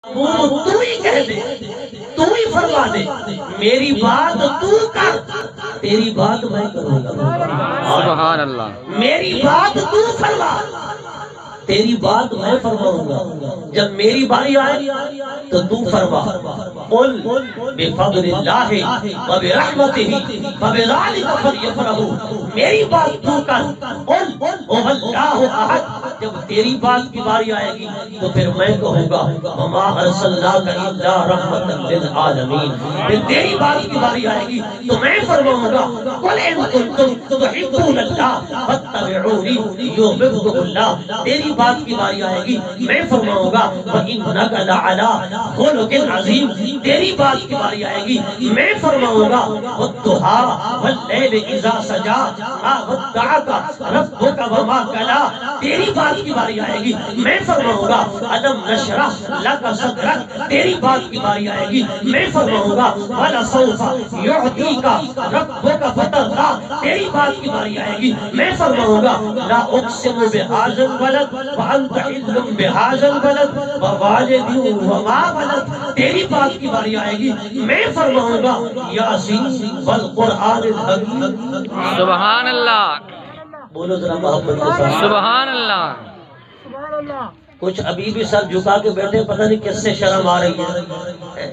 تو ہی کہہ دے، تو ہی فرما دے، میری بات تو کر، تیری بات میں کروں گا۔ سبحان اللہ۔ میری بات تو فرما، تیری بات میں فرماؤں گا۔ جب میری باری آئے تو تو فرما، قل بفضل اللہ وبرحمتہ فبذلک فلیفرحوا، میری بات تو کر، قل هو اللہ احد، جب تیری بات کی باری آئے گی تو پھر میں کہوں گا وما ارسلناک الا رحمۃ للعالمین، پھر تیری بات کی باری آئے گی تو میں فرماؤں گا قل ان کنتم تحبون اللہ فاتبعونی یحببکم اللہ، تیری بات کی باری آئے گی میں فرماؤں گا وَإِنَّكَ لَعَلَىٰ خُلُقٍ عَظِيمٍ، تیری بات کی باری آئے گی میں فرماؤں گا وَالضُّحَىٰ وَاللَّيْلِ إِذَا سَجَىٰ مَا وَدَّعَكَ رَبُّكَ وَمَا قَلَىٰ، تیری بات کی باری آئے گی میں فرماؤں گا أَلَمْ نَشْرَحْ لَكَ صَدْرَكَ، تیری بات کی باری آئے گی میں فرماؤں گا وَلَسَوْفَ يُعْطِيكَ رَبُّكَ فَتَرْضَىٰ، تیری بات کی باری آئے گی میں فرماؤں گا لَا أُقْسِمُ بِهَٰذَا الْبَلَدِ وَأَنْتَ حِلٌّ بِهَٰذَا الْبَلَدِ وَوَالِدٍ وَمَا وَلَدَ، تیری بات کی باری آئے گی میں فرماؤں گا یاسین والقرآن الحکیم۔ سبحان اللہ، بولو ذرا محبت کے ساتھ سبحان اللہ۔ کچھ ابھی بھی سر جھکا کے بیٹھے، پتہ نہیں کس سے شرم آ رہی ہے۔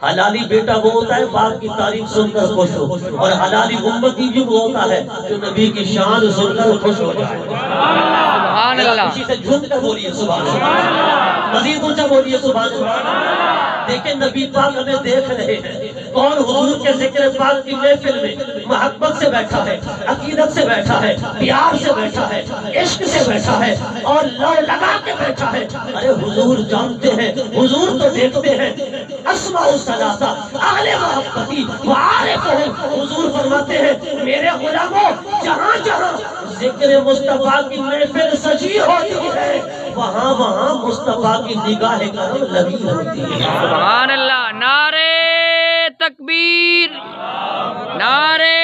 حلالی بیٹا وہ ہوتا ہے باپ کی تعریف سن کر خوش ہو، اور حلالی امتی بھی وہ ہوتا ہے جو نبی کی شان سن کر خوش ہو جائے۔ سبحان اللہ۔ کسی سے جھوم کر بولیے سبحان اللہ، مزید اونچا بولیے سبحان اللہ۔ دیکھیں نبی پاک ہمیں دیکھ رہے ہیں، کون حضور کے ذکر پاک کی محفل میں محبت سے بیٹھا ہے، عقیدت سے بیٹھا ہے، پیار سے بیٹھا ہے، عشق سے بیٹھا ہے اور لو لگا کے بیٹھا ہے۔ ارے حضور جانتے ہیں، حضور تو دیکھتے ہیں، اسماء الثلاثہ اہل محبتی وعارفہم، حضور فرماتے ہیں میرے غلاموں جہاں جہاں ذکر مصطفیٰ کی محفل سجی ہوتی ہے وہاں وہاں مصطفیٰ کی نگاہ کرم لگی ہوتی ہے۔ سبحان اللہ۔ نعرہ تکبیر، نعرہ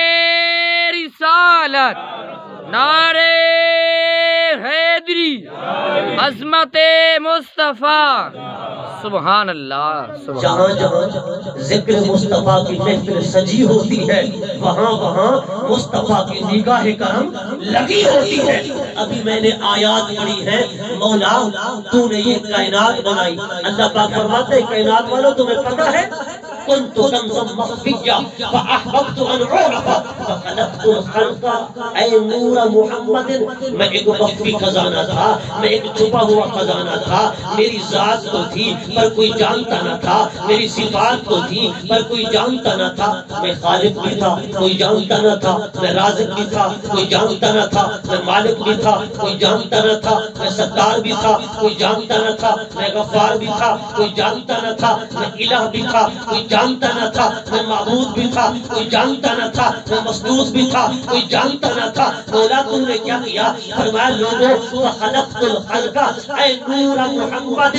رسالت، نعرہ حیدری، عظمت مصطفیٰ، سبحان اللہ۔ جہاں جہاں ذکر مصطفیٰ کی محفل سجی ہوتی ہے وہاں وہاں مصطفیٰ کی نگاہ کرم لگی ہوتی ہے۔ ابھی میں نے آیات پڑھی ہے، مولا تو نے یہ کائنات بنائی، اللہ پاک فرماتے ہیں کائنات والوں تمہیں پتہ ہے كنت كنزا مخفيا فأحببت أن أعرف فخلقت الخلق اے نور محمد، میں ایک مخفی خزانہ تھا، میں ایک چھپا ہوا خزانہ تھا، میری ذات تو تھی پر کوئی جانتا نہ تھا، میری صفات تو تھی پر کوئی جانتا نہ تھا، میں خالق بھی تھا کوئی جانتا نہ تھا، میں رازق بھی تھا کوئی جانتا نہ تھا، میں مالک بھی تھا کوئی جانتا نہ تھا، میں ستار بھی تھا کوئی جانتا نہ تھا، میں غفار بھی تھا کوئی جانتا نہ تھا، میں الہ بھی تھا کوئی جانتا نہ تھا، میں معبود بھی تھا کوئی جانتا نہ تھا، میں مسجود بھی تھا کوئی جانتا نہ تھا۔ مولا تم نے کیا کیا؟ فرمایا لوگوں فخلقت الخلق اے نور محمد،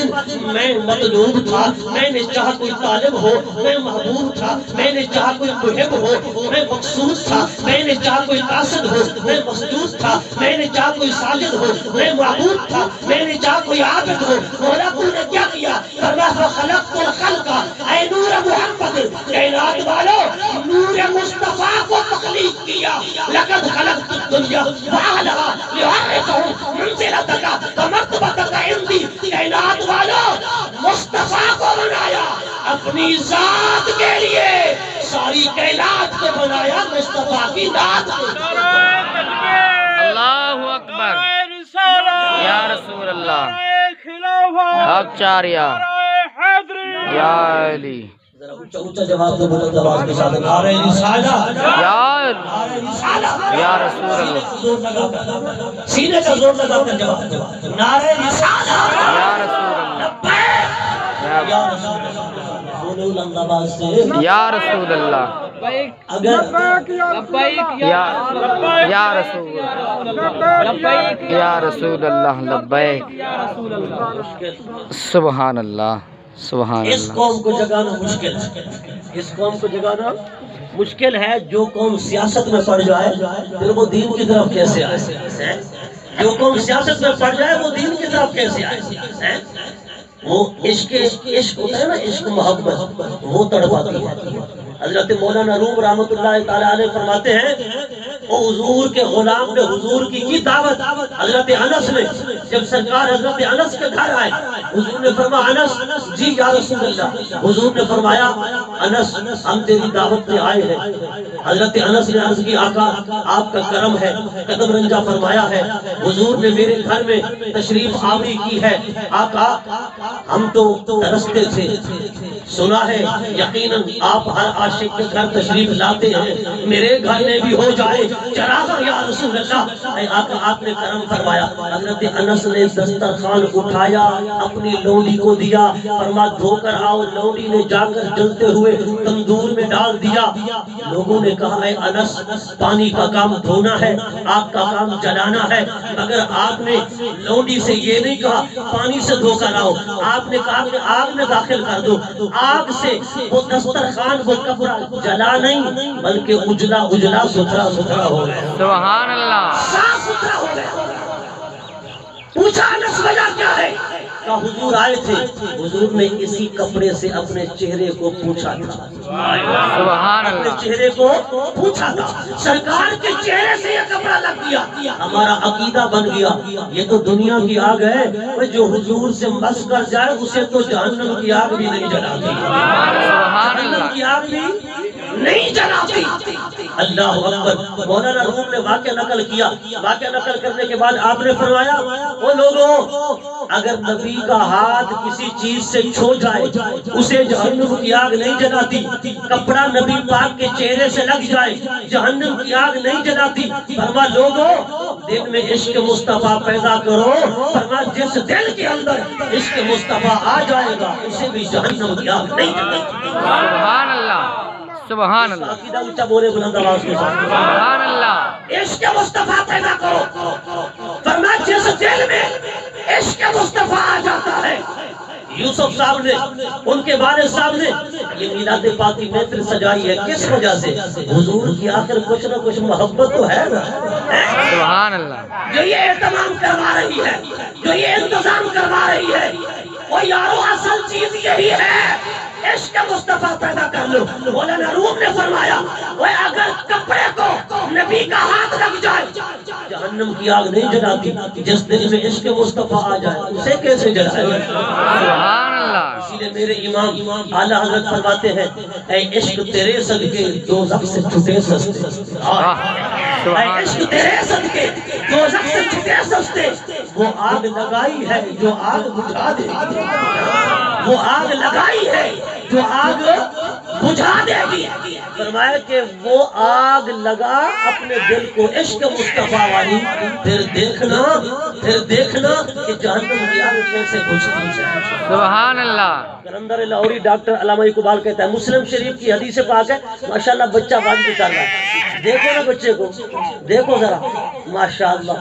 میں مطلوب تھا، میں نے چاہا کوئی طالب ہو، میں محبوب تھا، میں نے چاہا کوئی محب ہو، میں مقصود تھا، میں نے چاہا کوئی قاصد ہو، میں مسجود تھا، میں نے چاہا کوئی ساجد ہو، میں معبود تھا، میں نے چاہا کوئی عابد ہو۔ مولا تم نے کیا کیا؟ فرمایا فخلقت الخلق اے نور محمد، کائنات والوں نور مصطفیٰ کو تخلیق کیا۔ لقد خلقت الدنیا وأهلها لأعرفهم منزلتك ومرتبتك عندي، کائنات والوں مصطفیٰ کو بنایا اپنی ذات کے لیے، ساری کائنات کو بنایا مصطفیٰ کی ذات کو۔ اللہ اکبر، یا رسول اللہ، حق چاریا، یا علی، ذرا اونچا اونچا جواب دو بلند آواز کے ساتھ، نعرہ رسالہ، یا رسول اللہ، سینے کا زور لگا کر جواب دو، نعرہ رسالہ، یا رسول اللہ، یا رسول اللہ، بولو بلند آواز سے، یا رسول اللہ، اگر یا رسول اللہ، یا رسول اللہ، لبیک، سبحان اللہ، سبحان اس اللہ۔ قوم کو جگانا مشکل ہے، اس قوم کو جگانا مشکل ہے۔ جو قوم سیاست میں پڑ جائے پھر وہ دین کی طرف کیسے آئے؟ جو قوم سیاست میں پڑ جائے وہ دین کی طرف کیسے آئے؟ وہ عشق ہوتا ہے نا، عشق محبت وہ تڑپاتی ہے۔ حضرت مولانا روم رحمت اللہ تعالی علیہ فرماتے ہیں وہ حضور کے غلام نے حضور کی دعوت حضرت انس نے، جب سرکار حضرت انس کے گھر آئے حضور نے فرمایا انس جی یا رسول اللہ، حضور نے فرمایا انس ہم تیری دعوت میں آئے ہیں۔ حضرت انس نے عرض کی آقا آپ کا کرم ہے، قدم رنجا فرمایا ہے، حضور نے میرے گھر میں تشریف آوری کی ہے، آقا ہم تو ترستے تھے، سنا ہے یقیناً آپ ہر عاشق کے گھر تشریف لاتے ہیں، میرے گھر میں بھی ہو جائے چراغ یا رسول اللہ۔ اے آقا آپ نے کرم فرمایا۔ حضرت انس نے دسترخوان اٹھایا، اپنی لونڈی کو دیا، فرما دھو کر آؤ۔ لونڈی نے جا کر جلتے ہوئے تندور میں ڈال دیا۔ لوگوں نے کہا اے انس پانی کا کام دھونا ہے، آگ کا کام جلانا ہے، مگر آپ نے لونڈی سے یہ نہیں کہا پانی سے دھو کر آؤ، آپ نے کہا کہ آگ میں داخل کر دو۔ آگ سے وہ دسترخوان وہ کپڑا جلا نہیں بلکہ اجلا اجلا ستھرا ستھرا ہو گیا، سبحان اللہ، صاف ستھرا ہو گیا۔ پوچھا انس وجہ کیا ہے؟ کہا حضور آئے تھے، حضور نے اسی کپڑے سے اپنے چہرے کو پوچھا تھا، سبحان اپنے اللہ، چہرے کو پوچھا تھا، سرکار کے چہرے سے یہ کپڑا لگ گیا، ہمارا عقیدہ بن گیا یہ تو دنیا کی آگ ہے، جو حضور سے مس کر جائے اسے تو جہنم کی آگ بھی نہیں جلاتی، جہنم کی آگ بھی نہیں جلاتی۔ اللہ اکبر۔ مولانا روم نے واقعہ نقل کیا، واقعہ نقل کرنے کے بعد آپ نے فرمایا وہ لوگوں اگر نبی کا ہاتھ کسی چیز سے چھو جائے اسے جہنم کی آگ نہیں جلاتی، کپڑا نبی پاک کے چہرے سے لگ جائے جہنم کی آگ نہیں جلاتی۔ فرما لوگوں دل میں عشق مصطفیٰ پیدا کرو، فرما جس دل کے اندر عشق مصطفیٰ آ جائے گا اسے بھی جہنم کی آگ نہیں جلاتی۔ سبحان اللہ، سبحان اللہ، عقیدہ اونچا بولے بلند آواز کے ساتھ، سبحان اللہ، عشق مصطفیٰ پیدا کرو۔ فرمایا جس دل میں عشق مصطفیٰ آ جاتا ہے۔ یوسف صاحب نے ان کے والد صاحب نے یہ میلاد پاک کی محفل سجائی ہے کس وجہ سے؟ حضور کی آخر کچھ نہ کچھ محبت تو ہے نا، سبحان اللہ، جو یہ اہتمام کروا رہی ہے، جو یہ انتظام کروا رہی ہے، وہ یارو اصل چیز یہی ہے عشق مصطفیٰ پیدا کر لو۔ مولانا روم نے فرمایا وہ اگر کپڑے کو نبی کا ہاتھ لگ جائے جہنم کی آگ نہیں جلاتی، جس دل میں عشق مصطفیٰ آ جائے اسے کیسے جلائے؟ سبحان اللہ، اسی لیے میرے امام اعلیٰ حضرت فرماتے ہیں اے عشق تیرے صدقے دوزخ سے چھٹے سستے، اے عشق تیرے صدقے دوزخ سے چھٹے سستے، وہ آگ لگائی ہے جو آگ بجھا دے گی، وہ آگ لگائی ہے جو آگ بجھا دے گی۔ فرمایا کہ وہ آگ لگا اپنے دل کو عشق مصطفیٰ والی، پھر دیکھنا کہ جہنم کی آگ کیسے بجھتی ہے۔ سبحان اللہ، قلندر لاہوری ڈاکٹر علامہ اقبال کہتا ہے مسلم شریف کی حدیث پاک ہے، ماشاءاللہ بچہ بات بھی کر رہا ہے، دیکھو نا بچے کو، دیکھو ذرا ماشاءاللہ،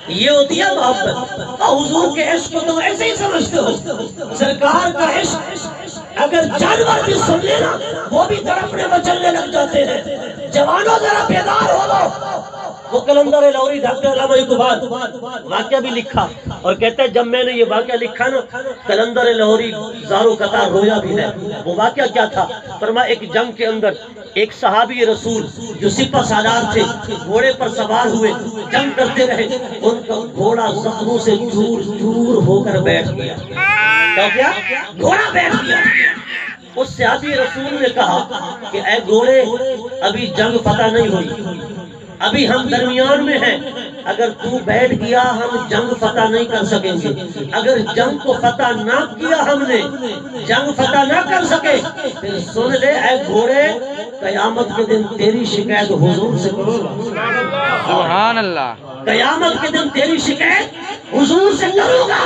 یہ ہوتی ہے محبت۔ حضور کے عشق کو تم ایسے ہی سمجھتے ہو، سرکار کا عشق اگر جانور بھی سن لینا وہ بھی تڑپنے مچلنے لگ جاتے ہیں۔ جوانوں ذرا بیدار ہو لو۔ وہ قلندر لاہوری ڈاکٹر علامہ اقبال واقعہ بھی لکھا اور کہتا ہے جب میں نے یہ واقعہ لکھا نا قلندر لاہوری زارو قطار رویا بھی ہے۔ وہ واقعہ کیا تھا؟ فرمایا ایک جنگ کے اندر ایک صحابی رسول جو سپہ سالار تھے گھوڑے پر سوار ہوئے جنگ کرتے رہے، ان کا گھوڑا زخموں سے چور چور ہو کر بیٹھ گیا۔ کیا؟ گھوڑا بیٹھ گیا۔ اس صحابی رسول نے کہا کہ اے گھوڑے ابھی جنگ فتح نہیں ہوئی، ابھی ہم درمیان میں ہیں، اگر تو بیٹھ گیا ہم جنگ فتح نہیں کر سکیں گے، اگر جنگ کو فتح نہ کیا ہم نے جنگ فتح نہ کر سکے پھر سن لے اے گھوڑے قیامت کے دن تیری شکایت حضور سے کروں گا، سبحان اللہ، قیامت کے دن تیری شکایت حضور سے کروں گا۔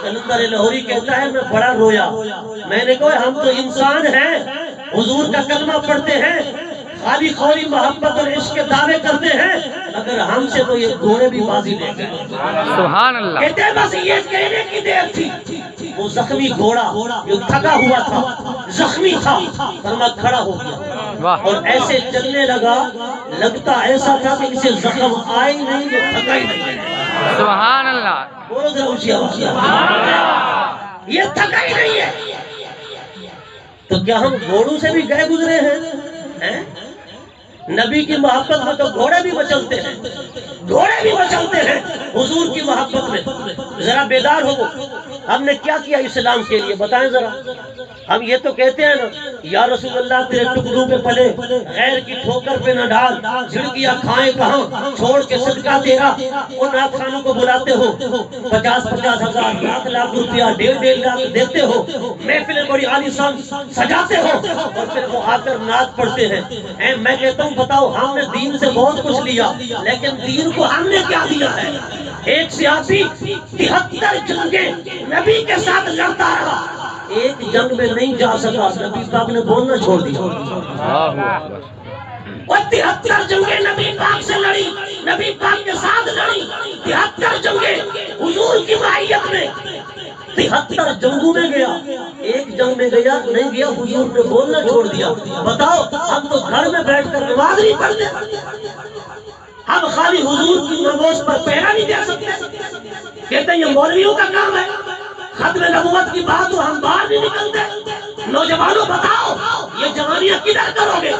قلندر لاہوری کہتا ہے میں بڑا رویا، میں نے کہا ہم تو انسان ہیں، حضور کا کلمہ پڑھتے ہیں، خالی خوری محبت اور عشق کے دعوے کرتے ہیں، اگر ہم سے تو یہ گھوڑے بھی بازی لے گئے۔ سبحان اللہ، کہتے ہیں بس یہ کہنے کی دیر تھی۔ وہ زخمی گھوڑا جو تھکا ہوا تھا زخمی تھا فرما کھڑا ہو گیا اور ایسے چلنے لگا، لگتا ایسا تھا کہ اسے زخم آئی نہیں جو تھکا ہی نہیں۔ سبحان اللہ، بولو ذرا اونچی آواز سے۔ یہ تھکا ہی نہیں ہے. تو کیا ہم گھوڑوں سے بھی گئے گزرے ہیں؟ نبی کی محبت میں تو گھوڑے بھی مچلتے ہیں، گھوڑے بھی مچلتے ہیں حضور کی محبت میں. ذرا بیدار ہو. ہم نے کیا کیا اسلام کے لیے بتائیں ذرا. ہم یہ تو کہتے ہیں نا یا رسول اللہ تیرے ٹکڑوں پہ پلے، غیر کی ٹھوکر پہ نہ ڈال، جھڑکیاں کھائیں کہاں، چھوڑ کے صدقہ تیرا. ان نعت خانوں کو بلاتے ہو، 50-50 ہزار، لاکھ روپیہ، 1.5 لاکھ دیتے ہو، محفلیں بڑی عالی شان سجاتے ہو، اور پھر وہ آ کر نعت پڑھتے ہیں. میں کہتا ہوں بتاؤ ہم نے دین سے بہت کچھ لیا، لیکن دین کو ہم نے کیا دیا ہے؟ ایک سیاسی 73 جنگیں نبی کے ساتھ لڑتا رہا، ایک جنگ میں نہیں جا سکا، نبی پاک نے بولنا چھوڑ دیا. وہ 73 جنگیں نبی پاک سے لڑی، نبی پاک کے ساتھ لڑی، 73 جنگیں حضور کی معیت میں، 73 جنگوں میں گیا، ایک جنگ میں گیا نہیں گیا، حضور نے بولنا چھوڑ دیا. بتاؤ ہم تو گھر میں بیٹھ کر نماز نہیں پڑھتے، ہم خالی حضور کی نماز پر پہرا نہیں دے سکتے. کہتے ہیں یہ مولویوں کا کام ہے، ختم نبوت کی بات ہو ہم باہر نہیں نکلتے. نوجوانوں بتاؤ یہ جوانیاں کدھر کرو گے؟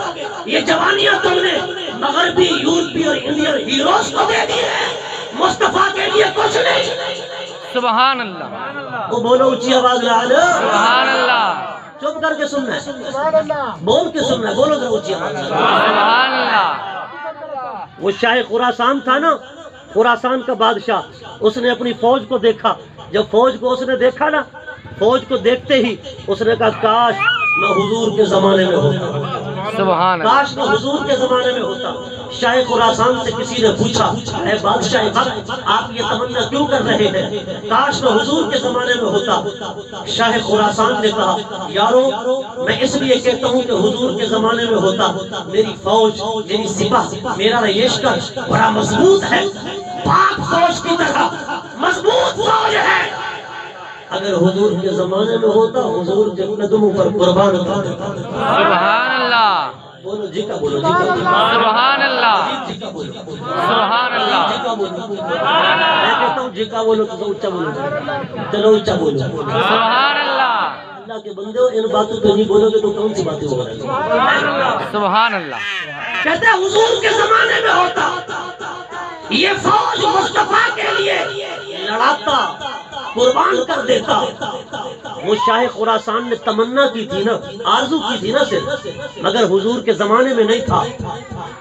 یہ جوانیاں تم نے مغربی، یورپی اور انڈین ہیروز کو دے دی ہے، مصطفیٰ کے لیے کچھ نہیں. سبحان اللہ. وہ بولو اونچی آواز میں سبحان اللہ. چپ کر کے سننا ہے، بول کے سننا ہے، بولو ذرا اونچی آواز میں سبحان اللہ. وہ شاہ خراسان تھا نا، خراسان کا بادشاہ، اس نے اپنی فوج کو دیکھا. جب فوج کو اس نے دیکھا نا، فوج کو دیکھتے ہی اس نے کہا کاش میں حضور کے زمانے میں ہوتا، سبحان اللہ. کاش میں حضور کے زمانے میں ہوتا. شاہ خراسان سے کسی نے پوچھا اے بادشاہ حق آپ یہ تمنا کیوں کر رہے ہیں؟ کاش میں حضور کے زمانے میں ہوتا. شاہ خراسان نے کہا یارو میں اس لیے کہتا ہوں کہ حضور کے زمانے میں ہوتا، میری فوج، میری سپاہ، میرا لشکر بڑا مضبوط ہے، پاک فوج کی طرح مضبوط فوج ہے. اگر حضور کے زمانے میں ہوتا حضور کے قدموں پر قربان ہوتا. سبحان اللہ. بولو جی کا بولو، جی کا بولو، سبحان اللہ. جی کا بولو، سبحان اللہ. جی کا بولو. میں کہتا ہوں جی کا بولو تو اونچا بولو، چلو اونچا بولو. سبحان اللہ. اللہ کے بندے ان باتوں پہ نہیں بولو گے تو کون سی باتیں ہو رہی ہیں؟ سبحان اللہ. کہتے ہیں حضور کے زمانے میں ہوتا یہ فوج مصطفیٰ کے لیے لڑاتا، قربان کر دیتا. وہ شاہ خراسان نے تمنا کی تھی نا، آرزو کی تھی نا صرف، مگر حضور کے زمانے میں نہیں تھا.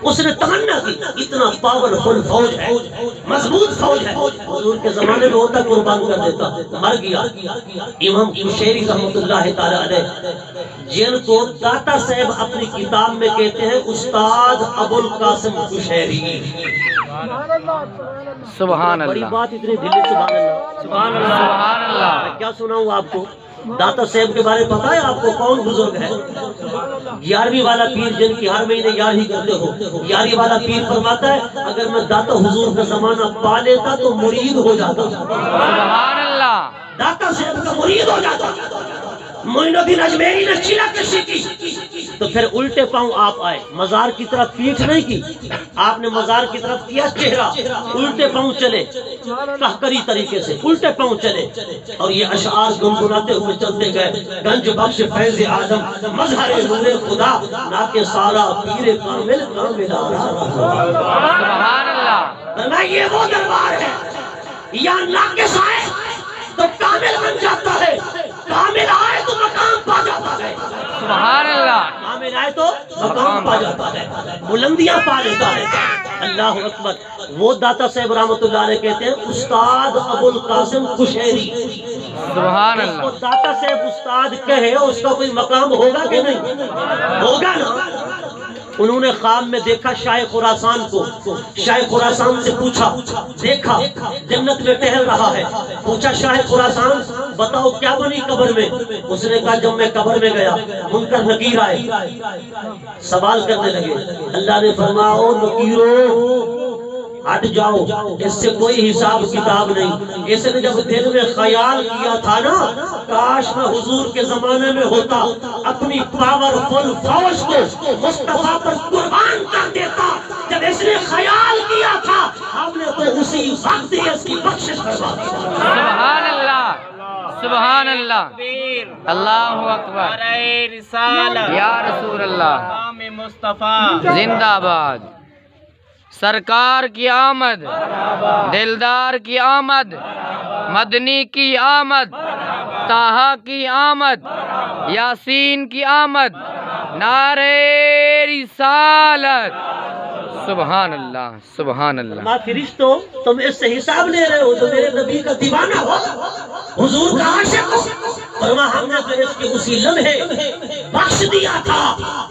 اس نے تمنا کی اتنا پاورفل فوج ہے، مضبوط فوج ہے، حضور کے زمانے میں ہوتا قربان کر دیتا. مر گیا. امام قشیری رحمۃ اللہ تعالی علیہ جن کو داتا صاحب اپنی کتاب میں کہتے ہیں استاد ابو القاسم قشیری. سبحان بڑی اللہ. بات اتنی دلی. سبحان اللہ، سبحان اللہ. سبحان اللہ. میں کیا سناؤں آپ کو؟ داتا صاحب کے بارے میں پتا ہے آپ کو کون بزرگ ہے؟ 11ویں والا پیر جن کی ہر مہینے 11 کرتے ہو، 11ویں والا پیر فرماتا ہے اگر میں داتا حضور کا زمانہ پا لیتا تو مرید ہو جاتا. سبحان اللہ. داتا صاحب کا مرید ہو جاتا. معین الدین اجمیری نے چیلا کشی کی تو پھر الٹے پاؤں آپ آئے، مزار کی طرف پیٹھ نہیں کی، آپ نے مزار کی طرف کیا چہرہ، الٹے پاؤں چلے، قہقری طریقے سے الٹے پاؤں چلے، اور یہ اشعار گنگناتے ہوئے چلتے گئے. گنج بخش فیض اعظم مظہر نور خدا ناکہ سارا پیر کامل کامل آرا. سبحان اللہ. یہ وہ دربار ہے یا ناقص آئے تو کامل بن جاتا ہے، کامل آئے تو مقام پا جاتا ہے. سبحان اللہ. کامل آئے تو مقام پا جاتا ہے، بلندیاں پا لیتا ہے. اللہ اکبر. وہ داتا صاحب رحمۃ اللہ علیہ کہتے ہیں استاد ابو القاسم قشیری. سبحان اس کو اللہ. داتا صاحب استاد کہے اس کا کوئی مقام ہوگا کہ نہیں؟ ہوگا نا. انہوں نے خواب میں دیکھا شاہ خراسان کو. شاہ خراسان سے پوچھا، دیکھا جنت میں ٹہل رہا ہے، پوچھا شاہ خراسان بتاؤ کیا بنی قبر میں؟ اس نے کہا جب میں قبر میں گیا منکر نکیر آئے، سوال کرنے لگے. اللہ نے فرمایا او نکیرو ہٹ جاؤ، اس سے کوئی حساب کتاب نہیں. اس نے جب دل میں خیال کیا تھا نا کاش میں حضور کے زمانے میں ہوتا، اپنی پاورفل فوج کو مصطفیٰ پر قربان کر دیتا. جب اس نے خیال کیا تھا ہم نے تو اسی وقت ہی اس کی بخشش کروا دی. سبحان اللہ. سبحان اللہ اللہ اکبر یا رسول اللہ زندہ باد سرکار کی آمد دلدار کی آمد مدنی کی آمد طٰہٰ کی آمد یاسین کی آمد نعرہ رسالت سبحان اللہ سبحان اللہ ماں فرشتوں تم اس سے حساب لے رہے ہو تو میرے نبی کا دیوانہ ہو حضور کا عاشق ہو فرما ہم نے تو اس کے اسی لمحے بخش دیا تھا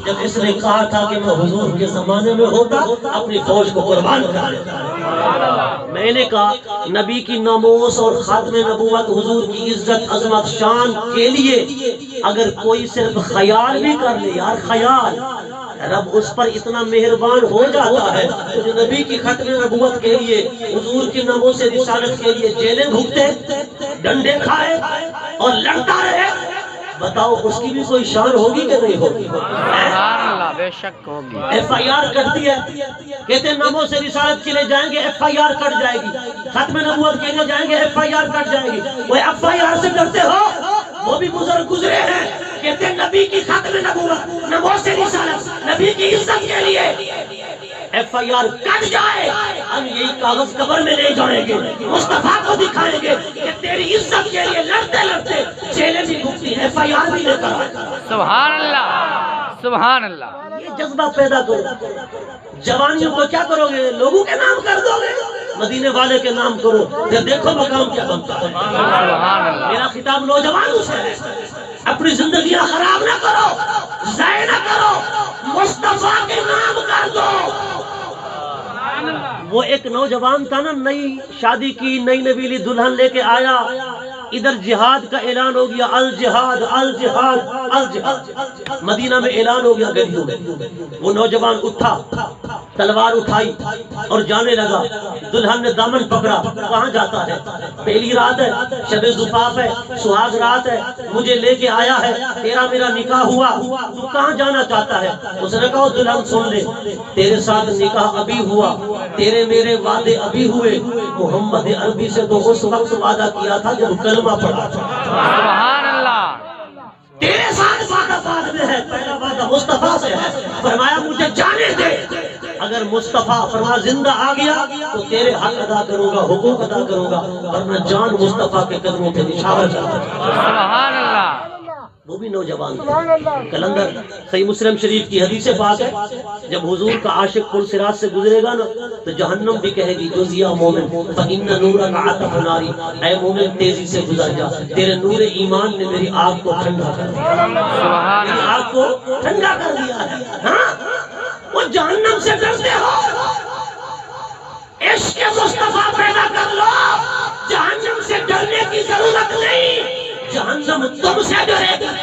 جب اس نے کہا تھا کہ میں حضور کے زمانے میں ہوتا اپنی فوج کو قربان کر دیتا میں نے کہا نبی کی ناموس اور خاتم نبوت حضور کی عزت عظمت شان کے لیے اگر کوئی صرف خیال بھی کر لے یار خیال رب اس پر اتنا مہربان ہو جاتا ہے تو جو نبی کی ختم نبوت کے لیے حضور کی ناموس رسالت کے لیے جیلیں بھگتے ڈنڈے کھائے اور لڑتا رہے بتاؤ اس کی بھی کوئی شان ہوگی کہ نہیں ہوگی سبحان اللہ بے شک ہوگی ایف آئی آر کرتی ہے کہتے ہیں ناموس رسالت کے لیے جائیں گے ایف آئی آر کٹ جائے گی ختم نبوت کے لیے جائیں گے ایف آئی آر کٹ جائے گی وہ ایف آئی آر سے ڈرتے ہو وہ بھی گزرے ہیں کہتے ہیں نبی کی ختم نبوت ناموس رسالت نبی کی عزت کے لیے ایف آئی آر کٹ جائے ہم یہی کاغذ قبر میں لے جائیں گے مصطفیٰ کو دکھائیں گے کہ تیری عزت کے لیے لڑتے لڑتے جیلیں بھی بھگتی ایف آئی آر بھی لے کر آئے سبحان اللہ سبحان اللہ یہ جذبہ پیدا کرو جوانیوں کو کیا کرو گے لوگوں کے نام کر دو گے مدینے والے کے نام کرو پھر دیکھو مقام کیا بنتا ہے سبحان اللہ میرا خطاب نوجوانوں سے ہے اپنی زندگیاں خراب نہ کرو ضائع نہ کرو مصطفیٰ کے نام کر دو وہ ایک نوجوان تھا نا نئی شادی کی نئی نویلی دلہن لے کے آیا ادھر جہاد کا اعلان ہو گیا الجہاد الجہاد الجہاد مدینہ میں اعلان ہو گیا گلیوں میں وہ نوجوان اٹھا تلوار اٹھائی اور جانے لگا دلہن نے دامن پکڑا کہاں جاتا ہے پہلی رات ہے شب زفاف ہے سہاگ رات ہے مجھے لے کے آیا ہے تیرا میرا نکاح ہوا تو کہاں جانا چاہتا ہے اس نے کہا دلہن سن لے تیرے ساتھ نکاح ابھی ہوا تیرے میرے وعدے ابھی ہوئے محمد عربی سے تو اس وقت وعدہ کیا تھا جب کلمہ پڑھا تھا سبحان اللہ تیرے ساتھ وعدہ بعد میں ہے پہلا وعدہ مصطفیٰ سے ہے فرمایا مجھے جانے دے اگر مصطفیٰ فرما زندہ آ گیا تو تیرے حق ادا کروں گا حقوق ادا کروں گا ورنہ جان مصطفیٰ کے قدموں پہ نشاور جاتا سبحان اللہ وہ بھی نوجوان کلندر صحیح مسلم شریف کی حدیث پاک ہے جب حضور کا عاشق پل صراط سے گزرے گا نا تو جہنم بھی کہے گی جزیا مومن فإن نورک عطف ناری اے مومن تیزی سے گزر جا تیرے نور ایمان نے میری آگ کو ٹھنڈا کر دیا میری آگ کو ٹھنڈا کر دیا ہے ہاں وہ جہنم سے ڈرتے ہو عشق مصطفیٰ پیدا کر لو جہنم سے ڈرنے کی ضرورت نہیں جہنم تم سے ڈرے گا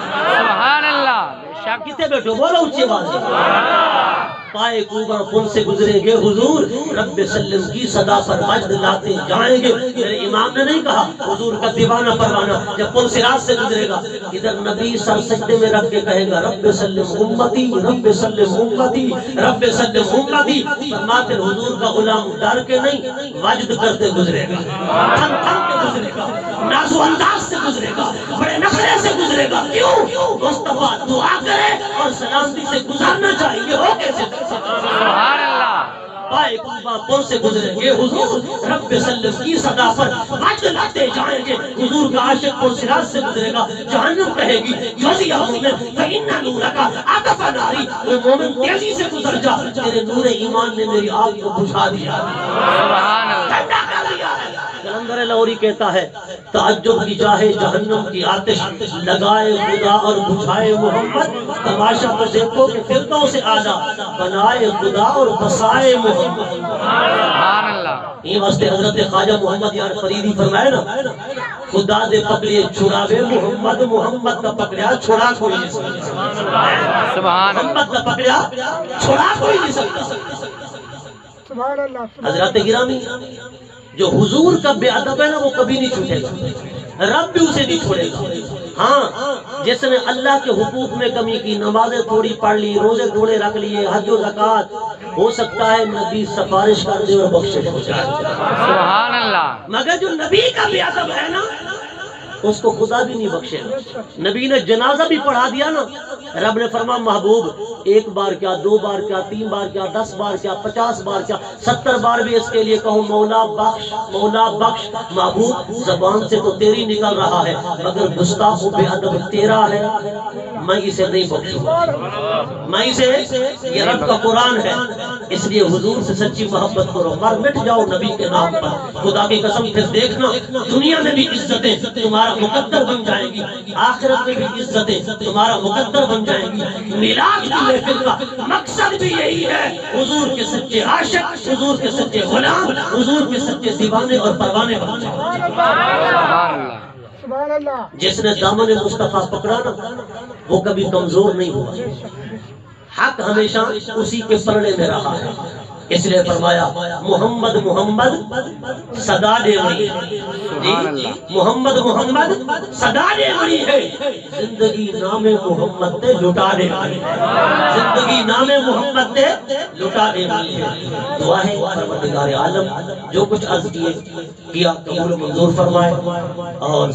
سبحان اللہ کتے بیٹھو بولو اچھے بات پائے کوبا پل سے گزریں گے حضور رب سلم کی صدا پر مجد لاتے جائیں گے میرے امام نے نہیں کہا حضور کا دیوانہ پروانہ جب پل صراط سے گزرے گا ادھر نبی سر سجدے میں رکھ کے کہے گا رب سلم امتی رب سلم امتی رب سلم امتی فرماتے حضور کا غلام ڈر کے نہیں وجد کرتے گزرے گا تھم تھم کے گزرے گا نازو انداز سے گزرے گا بڑے نخرے سے گزرے گا کیوں مصطفیٰ دعا کرے اور سلامتی سے گزارنا چاہیے ہو کیسے سبحان اللہ پائے کوبا پل سے گزریں گے حضور رب سلم کی صدا پر مجد لاتے جائیں گے حضور کا عاشق پل صراط سے گزرے گا جہنم کہے گی جزیا مومن فإن نورک عطف ناری اے مومن تیزی سے گزر جا تیرے نور ایمان نے میری آگ کو بجھا دیا سبحان اللہ ٹھنڈا کر دیا ہے کلندر لاہوری کہتا ہے تعجب کی جاہے جہنم کی آتش لگائے خدا اور بجھائے محمد تماشا پر دیکھو کہ فردوس اعلیٰ بنائے خدا اور بسائے محمد سبحان اللہ یہ واسطے حضرت خواجہ محمد یار فریدی فرمائے نا خدا دے پکڑے چھڑاوے محمد محمد کا پکڑیا چھڑا کوئی نہیں سکتا سبحان اللہ محمد کا پکڑیا چھڑا کوئی نہیں سکتا حضرت گرامی جو حضور کا بے ادب ہے نا وہ کبھی نہیں چھوٹے گا رب بھی اسے نہیں چھوڑے گا ہاں جس نے اللہ کے حقوق میں کمی کی نمازیں تھوڑی پڑھ لی روزے تھوڑے رکھ لیے حج و زکوٰۃ ہو سکتا ہے نبی سفارش کر دے اور بخشش ہو جائے سبحان اللہ مگر جو نبی کا بے ادب ہے نا اس کو خدا بھی نہیں بخشے گا۔ نبی نے جنازہ بھی پڑھا دیا نا، رب نے فرمایا محبوب 1 بار کیا، 2 بار کیا، 3 بار کیا، 10 بار کیا، 50 بار کیا، 70 بار بھی اس کے لیے کہوں مولا بخش مولا بخش۔ محبوب زبان سے تو تیری نکل رہا ہے مگر گستاخ و بے ادب تیرا ہے، میں اسے نہیں بخشوں گا، میں اسے، یہ رب کا قرآن ہے۔ اس لیے حضور سے سچی محبت کرو، مر مٹ جاؤ نبی کے نام پر، خدا کی قسم پھر دیکھنا دنیا میں بھی عزتیں تمہارا مقدر بن جائیں گی، آخرت میں بھی عزتیں تمہارا مقدر بن جائیں گی۔ میلاد کی محفل کا مقصد بھی یہی ہے، حضور کے سچے عاشق، حضور کے سچے غلام، حضور کے سچے دیوانے اور پروانے بن جائیں۔ سبحان اللہ۔ جس نے دامن مصطفیٰ پکڑا نا وہ کبھی کمزور نہیں ہوا، حق ہمیشہ اسی کے پلڑے میں رہا ہے۔ اس لیے فرمایا محمد محمد صدا دے وڑی، جی محمد محمد صدا دے وڑی ہے، زندگی نام محمد تے لٹا دے وڑی ہے، زندگی نام محمد تے لٹا دے وڑی ہے۔ دعا ہے پروردگار عالم جو کچھ عرض کیا قبول و منظور فرمائے اور